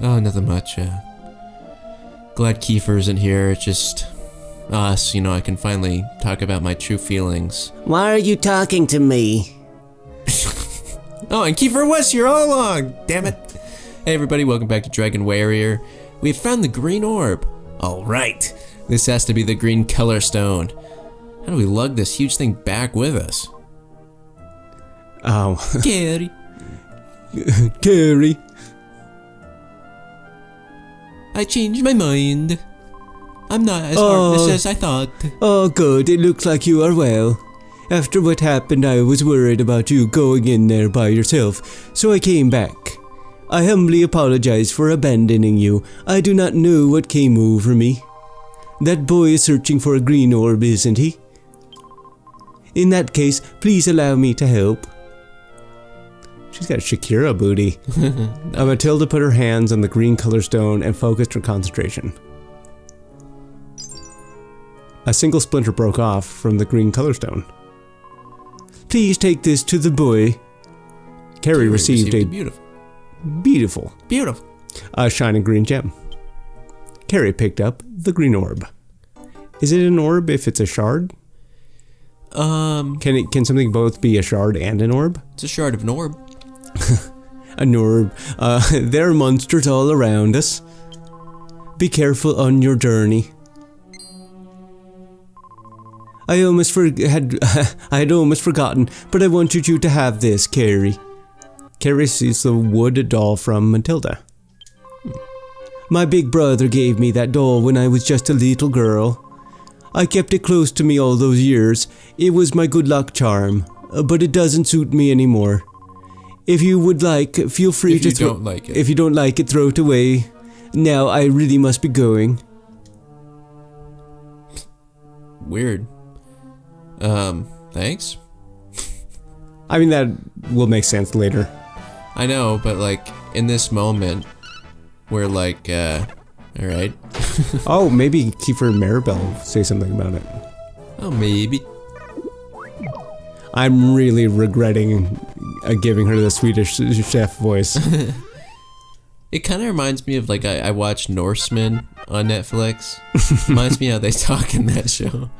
Oh, nothing much. Glad Kiefer isn't here. It's just us, I can finally talk about my true feelings. Why are you talking to me? Oh, and Kiefer was here all along! Damn it! Hey everybody, welcome back to Dragon Wayior. We have found the green orb. Alright, this has to be the green color stone. How do we lug this huge thing back with us? Oh. Carrie. Carrie. I changed my mind. I'm not as heartless as I thought. Oh, good. It looks like you are well. After what happened, I was worried about you going in there by yourself, so I came back. I humbly apologize for abandoning you. I do not know what came over me. That boy is searching for a green orb, isn't he? In that case, please allow me to help. She's got Shakira booty. Matilda put her hands on the green color stone and focused her concentration. A single splinter broke off from the green color stone. Please take this to the boy. Carrie received a beautiful a shining green gem. Carrie picked up the green orb. Is it an orb if it's a shard? Can something both be a shard and an orb? It's a shard of an orb. An orb. There are monsters all around us. Be careful on your journey. I had almost forgotten, but I wanted you to have this, Carrie. Carrie sees the wood doll from Matilda. My big brother gave me that doll when I was just a little girl. I kept it close to me all those years. It was my good luck charm, but it doesn't suit me anymore. If you would like, feel free to throw it. If you don't like it, throw it away. Now I really must be going. Weird. Thanks? I mean, that will make sense later. I know, but like, in this moment, we're like, alright. Oh, maybe Kiefer and Maribel say something about it. Oh, maybe. I'm really regretting giving her the Swedish chef voice. It kind of reminds me of, like, I watched Norseman on Netflix. Reminds me how they talk in that show.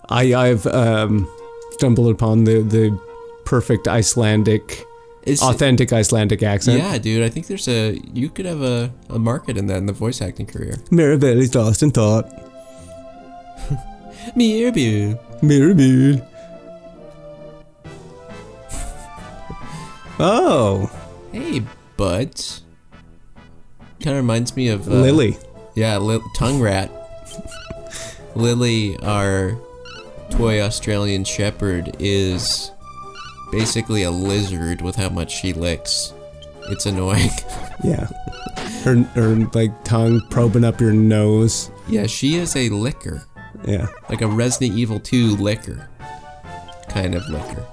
I've stumbled upon the perfect Icelandic, authentic Icelandic accent. Yeah, dude, I think you could have a market in that in the voice acting career. Maribel is lost in thought. Maribel. Maribel. Oh. Hey, bud. Kind of reminds me of Lily. Yeah, tongue rat. Lily, our toy Australian shepherd, is basically a lizard with how much she licks. It's annoying. Yeah. Her like tongue probing up your nose. Yeah, she is a licker. Yeah. Like a Resident Evil 2 licker. Kind of licker.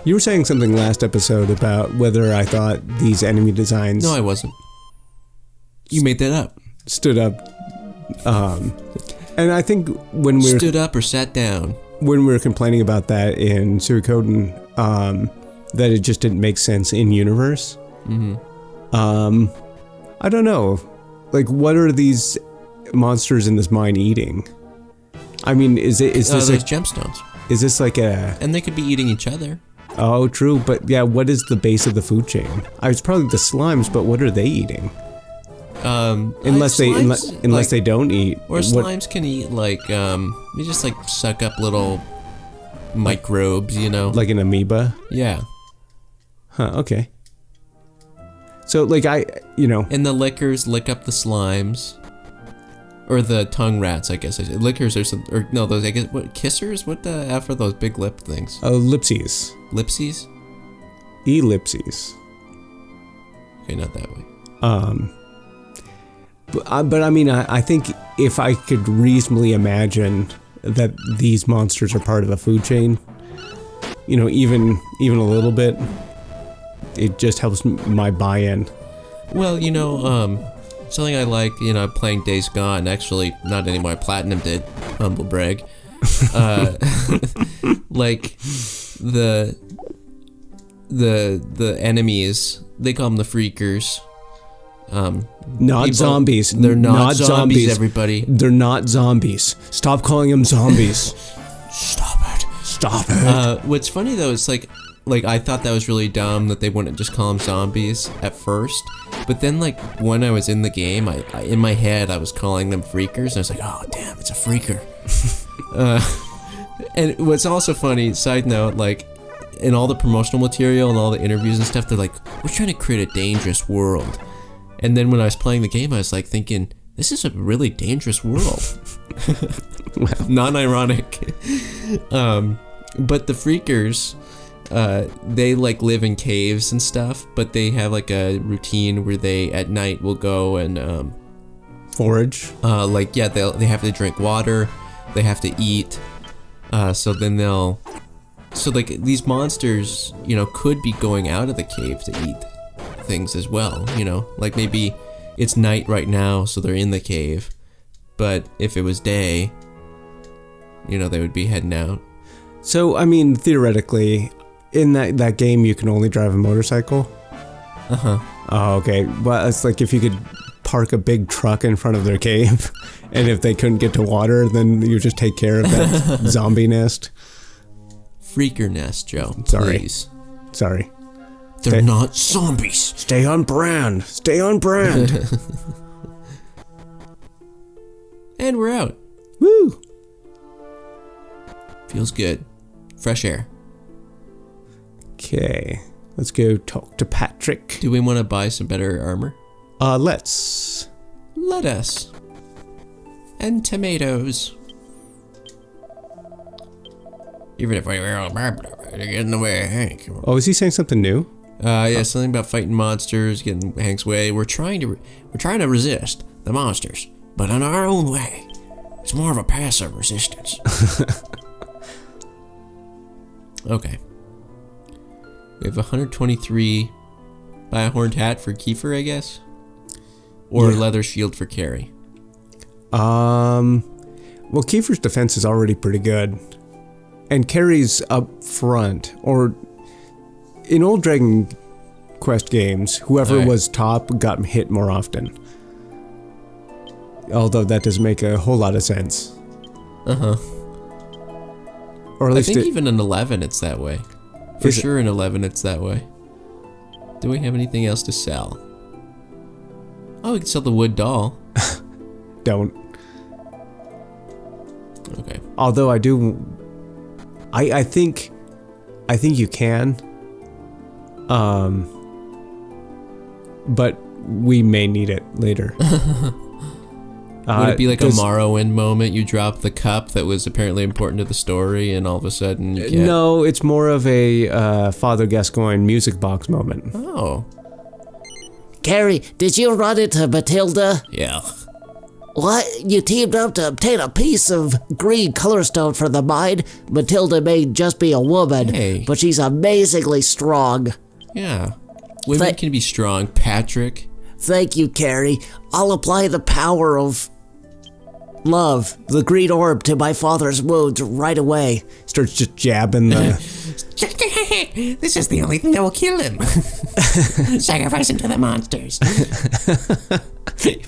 You were saying something last episode about whether I thought these enemy designs... No, I wasn't. You made that up. Stood up. And I think when we stood up or sat down. When we were complaining about that in Suikoden, that it just didn't make sense in universe. Mm-hmm. I don't know. Like, what are these monsters in this mine eating? I mean, is this those gemstones? Is this like a... And they could be eating each other. Oh, true. But yeah, what is the base of the food chain? It's probably the slimes, but what are they eating? Unless they don't eat. Or slimes can eat like they just like suck up little microbes, you know. Like an amoeba? Yeah. Huh, okay. So like and the lickers lick up the slimes. Or the tongue rats, I guess. Lickers or some, or no, those, I guess, what, kissers? What the F are those big lip things? Lipsies. Lipsies? Ellipses. Okay, not that way. But I mean, I think if I could reasonably imagine that these monsters are part of a food chain, even a little bit, it just helps my buy-in. Well, something I like, playing Days Gone, actually, not anymore, Platinum did, humble brag. Like, the enemies they call them the freakers. Not zombies. They're not zombies, everybody. They're not zombies. Stop calling them zombies. Stop it. Stop it. What's funny though is like I thought that was really dumb that they wouldn't just call them zombies at first, but then like when I was in the game, I in my head I was calling them freakers, and I was like, oh damn, it's a freaker. And what's also funny, side note, like in all the promotional material and all the interviews and stuff, they're like, we're trying to create a dangerous world. And then when I was playing the game, I was like thinking, this is a really dangerous world. Non-ironic. But the freakers, they like live in caves and stuff, but they have like a routine where they at night will go and forage. Like yeah, they have to drink water, they have to eat. So like these monsters, you know, could be going out of the cave to eat things as well, you know, like maybe it's night right now, so they're in the cave, but if it was day, you know, they would be heading out. So, I mean, theoretically, in that game, you can only drive a motorcycle? Uh-huh. Oh, okay. Well, it's like if you could park a big truck in front of their cave, and if they couldn't get to water, then you just take care of that zombie nest. Freaker nest, Joe. Sorry. Please. Sorry. They're not zombies. Stay on brand. Stay on brand. And we're out. Woo! Feels good. Fresh air. Okay. Let's go talk to Patrick. Do we want to buy some better armor? Let's. Lettuce. And tomatoes. Even if we were all get in the way of Hank. Oh, is he saying something new? Yeah, something about fighting monsters, getting Hank's way. We're trying to resist the monsters, but in our own way. It's more of a passive resistance. Okay. We have 123 buy a horned hat for Kiefer, I guess, or leather shield for Carrie. Well, Kiefer's defense is already pretty good, and Carrie's up front, or. In old Dragon Quest games, whoever was top got hit more often. Although that doesn't make a whole lot of sense. Uh-huh. Or at least I think even in 11 it's that way. For sure in 11 it's that way. Do we have anything else to sell? Oh, we can sell the wood doll. Don't. Okay. Although I do... I think you can. But we may need it later. Would it be like a Morrowind moment? You drop the cup that was apparently important to the story, and all of a sudden you can't... No, it's more of a Father Gascoigne music box moment. Oh. Carrie, did you run into Matilda? Yeah. What? You teamed up to obtain a piece of green colorstone for the mine? Matilda may just be a woman, but she's amazingly strong. Yeah. Women can be strong, Patrick. Thank you, Carrie. I'll apply the power of love, the green orb, to my father's wounds right away. Starts just jabbing the... This is the only thing that will kill him. Sacrifice him to the monsters.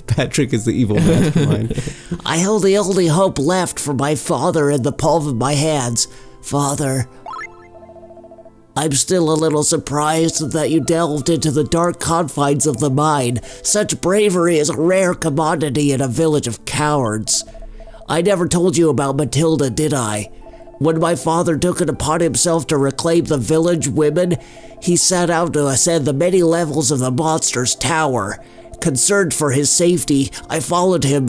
Patrick is the evil mastermind. I held the only hope left for my father in the palm of my hands. Father, I'm still a little surprised that you delved into the dark confines of the mine. Such bravery is a rare commodity in a village of cowards. I never told you about Matilda, did I? When my father took it upon himself to reclaim the village women, he set out to ascend the many levels of the monster's tower. Concerned for his safety, I followed him.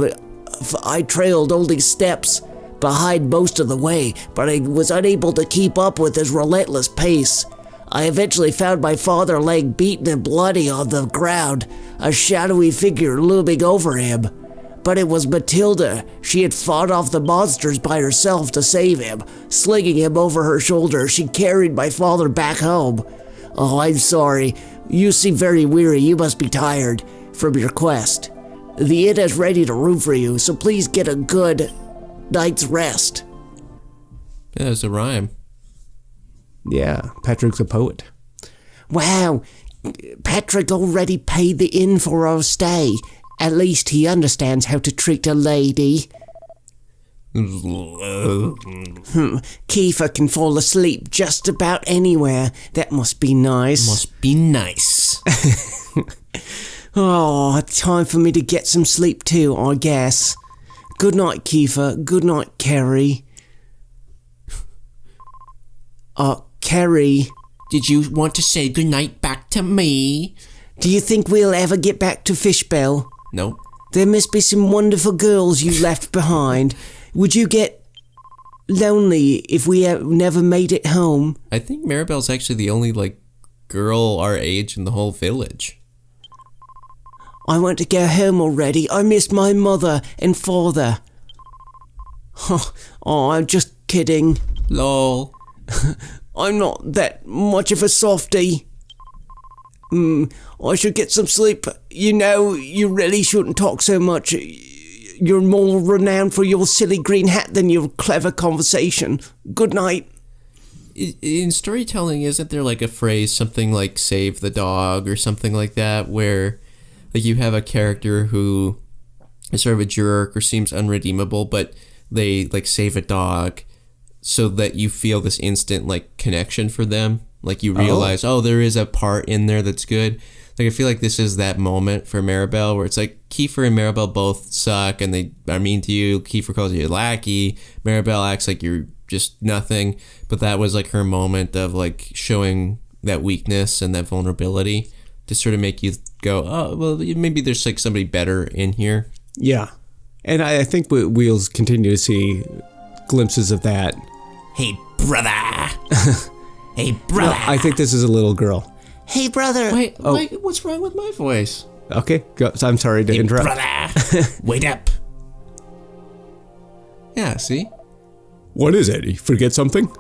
I trailed only steps behind most of the way, but I was unable to keep up with his relentless pace. I eventually found my father laying beaten and bloody on the ground, a shadowy figure looming over him. But it was Matilda. She had fought off the monsters by herself to save him. Slinging him over her shoulder, she carried my father back home. Oh, I'm sorry. You seem very weary. You must be tired from your quest. The inn has ready to room for you, so please get a good night's rest. Yeah, it's a rhyme. Yeah, Patrick's a poet. Wow, Patrick already paid the inn for our stay. At least he understands how to treat a lady. Kiefer can fall asleep just about anywhere. That must be nice. Must be nice. Oh, time for me to get some sleep too, I guess. Good night, Kiefer. Good night, Carrie. Carrie. Did you want to say goodnight back to me? Do you think we'll ever get back to Fishbell? Nope. There must be some wonderful girls you left behind. Would you get lonely if we never made it home? I think Maribel's actually the only, girl our age in the whole village. I want to go home already. I miss my mother and father. Oh, I'm just kidding. Lol. I'm not that much of a softie. I should get some sleep. You know, you really shouldn't talk so much. You're more renowned for your silly green hat than your clever conversation. Good night. In storytelling, isn't there a phrase, something like save the dog or something like that, where you have a character who is sort of a jerk or seems unredeemable, but they save a dog so that you feel this instant connection for them. You realize, there is a part in there that's good. I feel like this is that moment for Maribel where it's Kiefer and Maribel both suck and they are mean to you. Kiefer calls you a lackey. Maribel acts like you're just nothing. But that was her moment of showing that weakness and that vulnerability to sort of make you go, oh, well, maybe there's somebody better in here. Yeah. And I think we'll continue to see glimpses of that. Hey, brother. Hey, brother. No, I think this is a little girl. Hey, brother. Wait, what's wrong with my voice? Okay, so I'm sorry to interrupt. Brother. Wait up. Yeah, see? What is it? You forget something?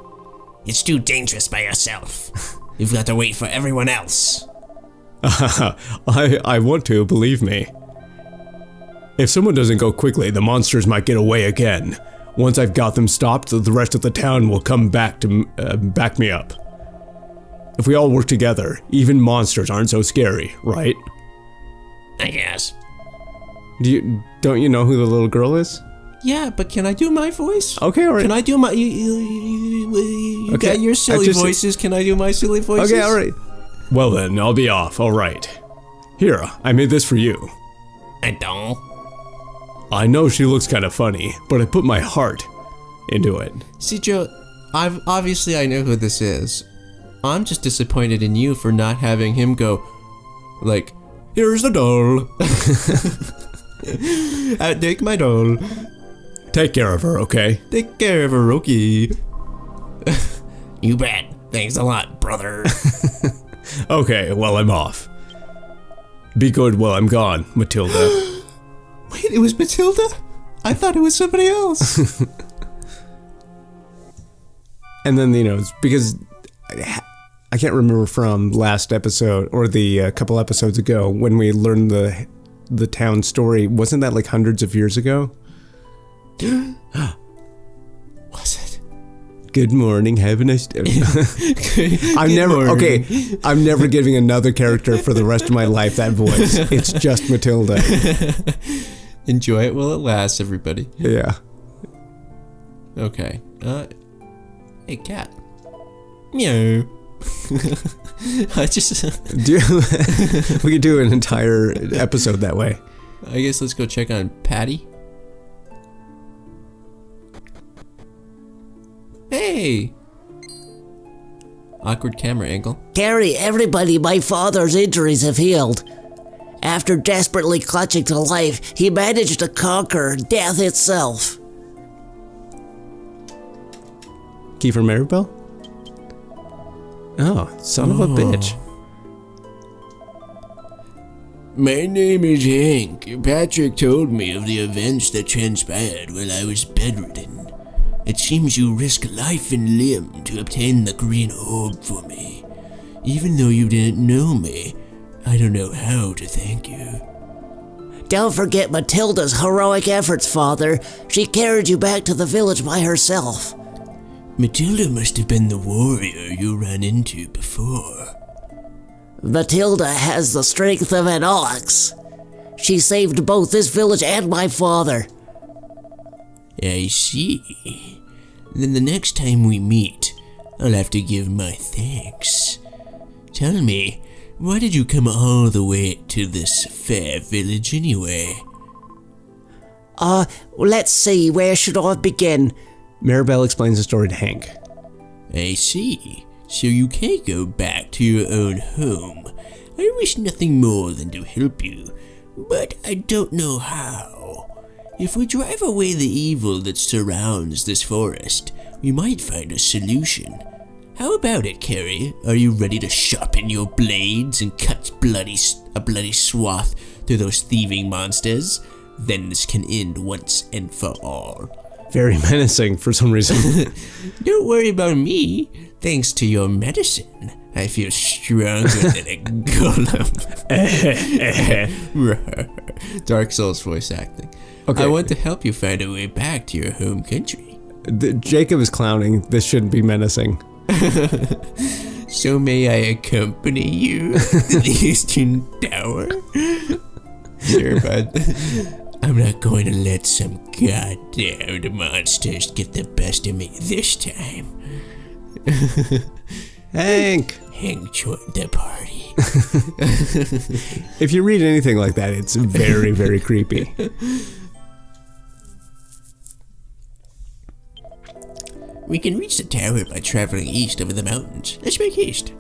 It's too dangerous by yourself. You've got to wait for everyone else. I want to, believe me. If someone doesn't go quickly, the monsters might get away again. Once I've got them stopped, the rest of the town will come back to back me up. If we all work together, even monsters aren't so scary, right? I guess. Don't you know who the little girl is? Yeah, but can I do my voice? Okay, all right. Can I do my... You Okay, got your silly voices. Can I do my silly voices? Okay, all right. Well then, I'll be off, all right. Here, I made this for you. I don't. I know she looks kind of funny, but I put my heart into it. See, Joe, obviously I know who this is. I'm just disappointed in you for not having him go, here's the doll. Take my doll. Take care of her, okay? Take care of her, okay? You bet. Thanks a lot, brother. Okay, well, I'm off. Be good while I'm gone, Matilda. Wait, it was Matilda? I thought it was somebody else. And then, it's because I can't remember from last episode or the couple episodes ago when we learned the town story. Wasn't that hundreds of years ago? Was it? Good morning, have a nice day. I'm never giving another character for the rest of my life that voice. It's just Matilda. Enjoy it while it lasts, everybody. Yeah. Okay. Hey, cat. Meow. I just... We could do an entire episode that way. I guess let's go check on Patty. Hey! Awkward camera angle. Carrie, everybody, my father's injuries have healed. After desperately clutching to life, he managed to conquer death itself. Kiefer Maribel? Oh, son of a bitch. My name is Hank. Patrick told me of the events that transpired while I was bedridden. It seems you risk life and limb to obtain the green orb for me. Even though you didn't know me, I don't know how to thank you. Don't forget Matilda's heroic efforts, Father. She carried you back to the village by herself. Matilda must have been the warrior you ran into before. Matilda has the strength of an ox. She saved both this village and my father. I see. Then the next time we meet, I'll have to give my thanks. Tell me, why did you come all the way to this fair village anyway? Let's see, where should I begin? Maribel explains the story to Hank. I see. So you can't go back to your own home. I wish nothing more than to help you, but I don't know how. If we drive away the evil that surrounds this forest, we might find a solution. How about it, Carrie? Are you ready to sharpen your blades and cut a bloody swath through those thieving monsters? Then this can end once and for all. Very menacing for some reason. Don't worry about me. Thanks to your medicine, I feel stronger than a golem. Dark Souls voice acting. Okay. I want to help you find a way back to your home country. Jacob is clowning. This shouldn't be menacing. So may I accompany you to the Eastern Tower? Sure, bud. I'm not going to let some goddamned monsters get the best of me this time. Hank! Hank joined the party. If you read anything like that, it's very, very creepy. We can reach the tower by traveling east over the mountains. Let's make haste.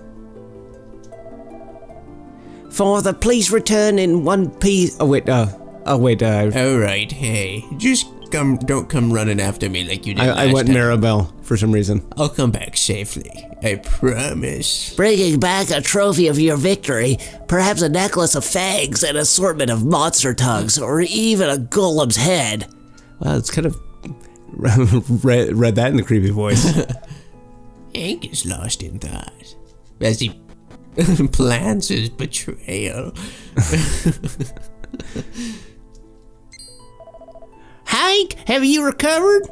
Father, please return in one piece. Alright, hey. Just don't come running after me like you did I last went time. Maribel for some reason. I'll come back safely. I promise. Bringing back a trophy of your victory, perhaps a necklace of fangs, an assortment of monster tongues, or even a golem's head. Wow, it's kind of read that in the creepy voice. Hank is lost in thought as he plans his betrayal. Hank, have you recovered?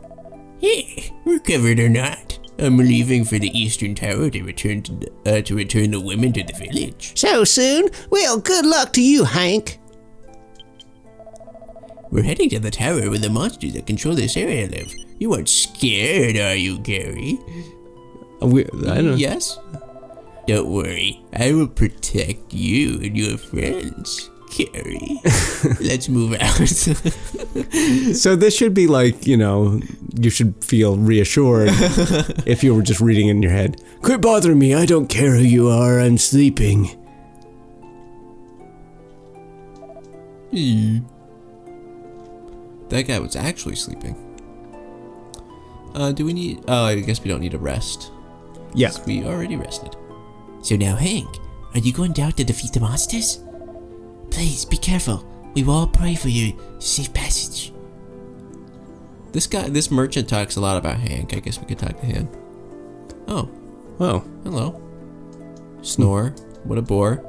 Yeah, recovered or not, I'm leaving for the Eastern Tower to return the women to the village. So soon? Well, good luck to you, Hank. We're heading to the tower where the monsters that control this area live. You aren't scared, are you, Gary? I don't know. Yes? Don't worry, I will protect you and your friends, Carrie. Let's move out. So this should be like, you should feel reassured if you were just reading in your head. Quit bothering me, I don't care who you are, I'm sleeping. That guy was actually sleeping. Do we need... Oh, I guess we don't need a rest. Yeah. We already rested. So now, Hank, are you going down to defeat the monsters? Please, be careful. We will all pray for you. Safe passage. This merchant talks a lot about Hank. I guess we could talk to him. Oh. Oh. Hello. Snore. What a bore.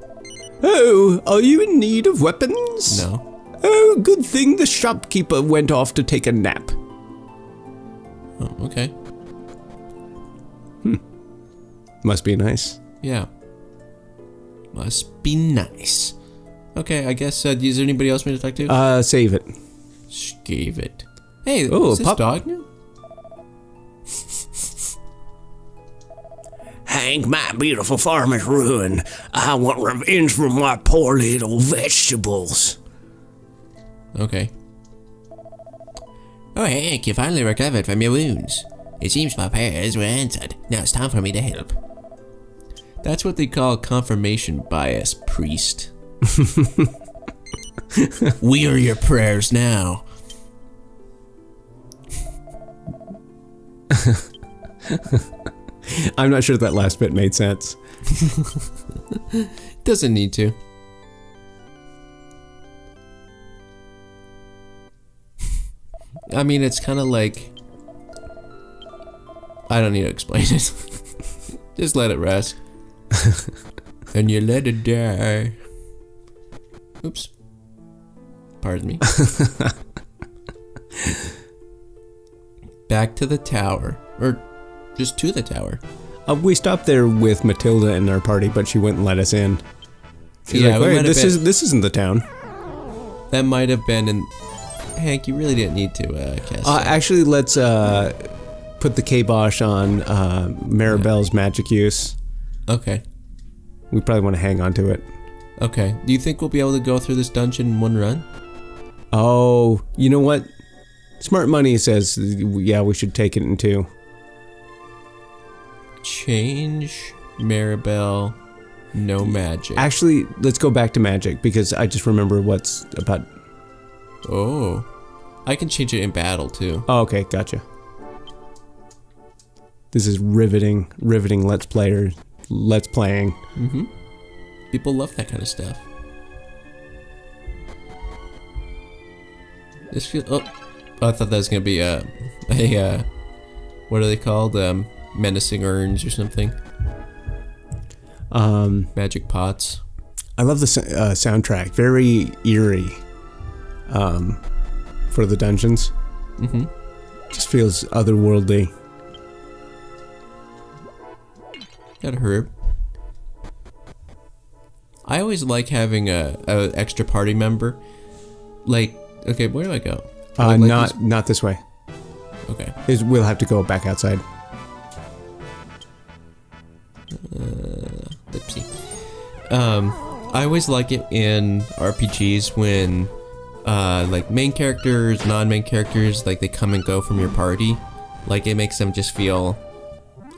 Oh, are you in need of weapons? No. Oh, good thing the shopkeeper went off to take a nap. Oh, okay. Must be nice. Yeah. Must be nice. Okay, I guess, is there anybody else we need to talk to? Save it. Gave it. Hey, Oh, is this pup. dog new? Hank, my beautiful farm is ruined. I want revenge for my poor little vegetables. Okay. Oh, Hank, you finally recovered from your wounds. It seems my prayers were answered. Now it's time for me to help. That's what they call confirmation bias, priest. We are your prayers now. I'm not sure that last bit made sense. Doesn't need to. I mean, it's kind of like... I don't need to explain it. Just let it rest. And you let it die. Oops. Pardon me. Back to the tower. Or just to the tower. We stopped there with Matilda and our party, but she wouldn't let us in. She's Yeah, like, we wait, might have this isn't the town. That might have been in... Hank, you really didn't need to cast that. Actually, let's put the kibosh on Maribel's magic use. Okay. We probably want to hang on to it. Okay. Do you think we'll be able to go through this dungeon in one run? Oh, you know what? Smart Money says, yeah, we should take it in two. Change Maribel, no magic. Actually, let's go back to magic because I just remember what's about. Oh. I can change it in battle too. Oh, okay, gotcha. This is riveting let's playing. Mm-hmm. People love that kind of stuff. This feels... Oh, I thought that was going to be a what are they called? Menacing urns or something. Magic pots. I love the soundtrack. Very eerie for the dungeons. Mm-hmm. Just feels otherworldly. Got a herb. I always like having a extra party member. Like, okay, where do I go? Not this way. Okay. We'll have to go back outside. Oopsie. I always like it in RPGs when like main characters, non-main characters, like they come and go from your party. Like it makes them just feel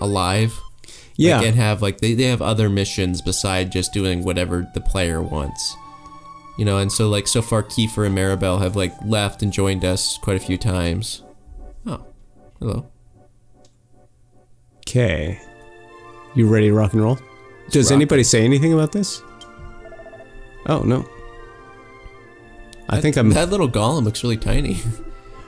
alive. Yeah. Like, and have like they have other missions beside just doing whatever the player wants. You know, and so like so far Kiefer and Maribel have like left and joined us quite a few times. Oh. Hello. Okay. You ready to rock and roll? Does anybody say anything about this? Oh, no. I think I'm... That little golem looks really tiny.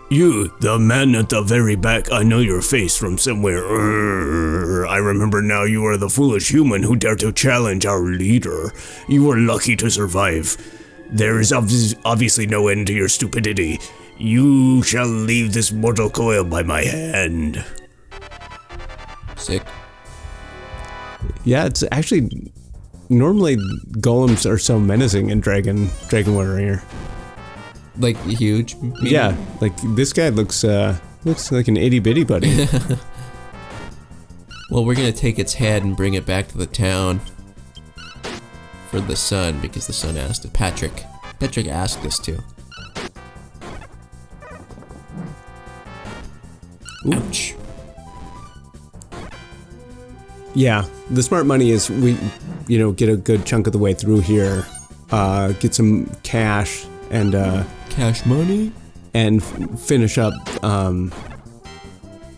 You, the man at the very back, I know your face from somewhere. I remember now you are the foolish human who dared to challenge our leader. You were lucky to survive. There is obviously no end to your stupidity. You shall leave this mortal coil by my hand. Sick. Yeah, it's actually... Normally, golems are so menacing in Dragon Warrior. Like huge? Maybe? Yeah, like this guy looks like an itty bitty buddy. Well, we're gonna take its head and bring it back to the town for the son, because the son asked it. Patrick asked us to. Ouch. Yeah, the smart money is we, get a good chunk of the way through here, get some cash and Cash money? and finish up.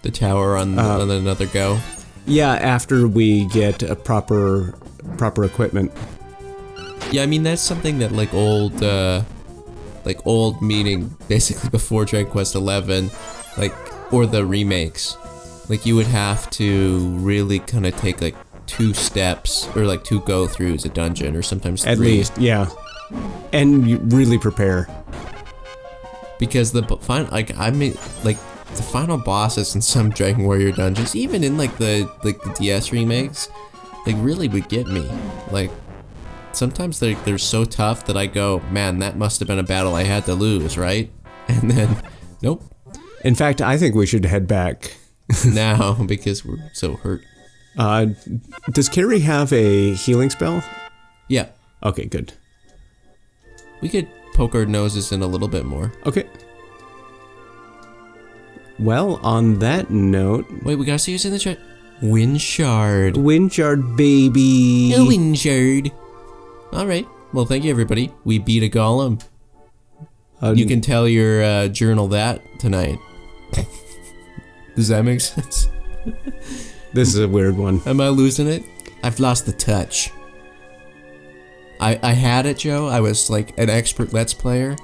The tower on another go. Yeah, after we get a proper equipment. Yeah, I mean that's something that like old meaning basically before Dragon Quest XI, like or the remakes, like you would have to really kind of take like 2 steps or like 2 go-throughs a dungeon or sometimes 3. At least, yeah, and you really prepare. Because the final, like I mean, like the final bosses in some Dragon Warrior dungeons, even in like the DS remakes, like really would get me. Like sometimes they're so tough that I go, man, that must have been a battle I had to lose, right? And then, nope. In fact, I think we should head back now because we're so hurt. Does Carrie have a healing spell? Yeah, Okay, good. we could poke our noses in a little bit more. Okay. Well, on that note, Wait, we gotta see who's in the chat. Wind Shard. Windshard baby. A Wind Shard. All right. Well, thank you, everybody. We beat a golem. You can tell your journal that tonight. Does that make sense? This is a weird one. Am I losing it? I've lost the touch. I had it, Joe. I was like an expert Let's Player.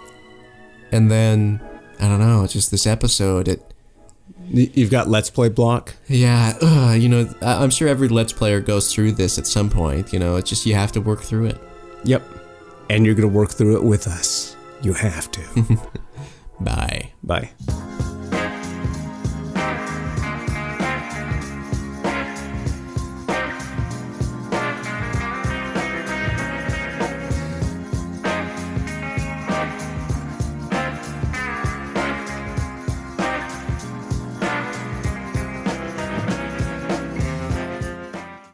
And then, I don't know, just this episode, You've got Let's Play block? yeah, I'm sure every Let's Player goes through this at some point, it's just you have to work through it. Yep. And you're going to work through it with us. You have to. Bye. Bye.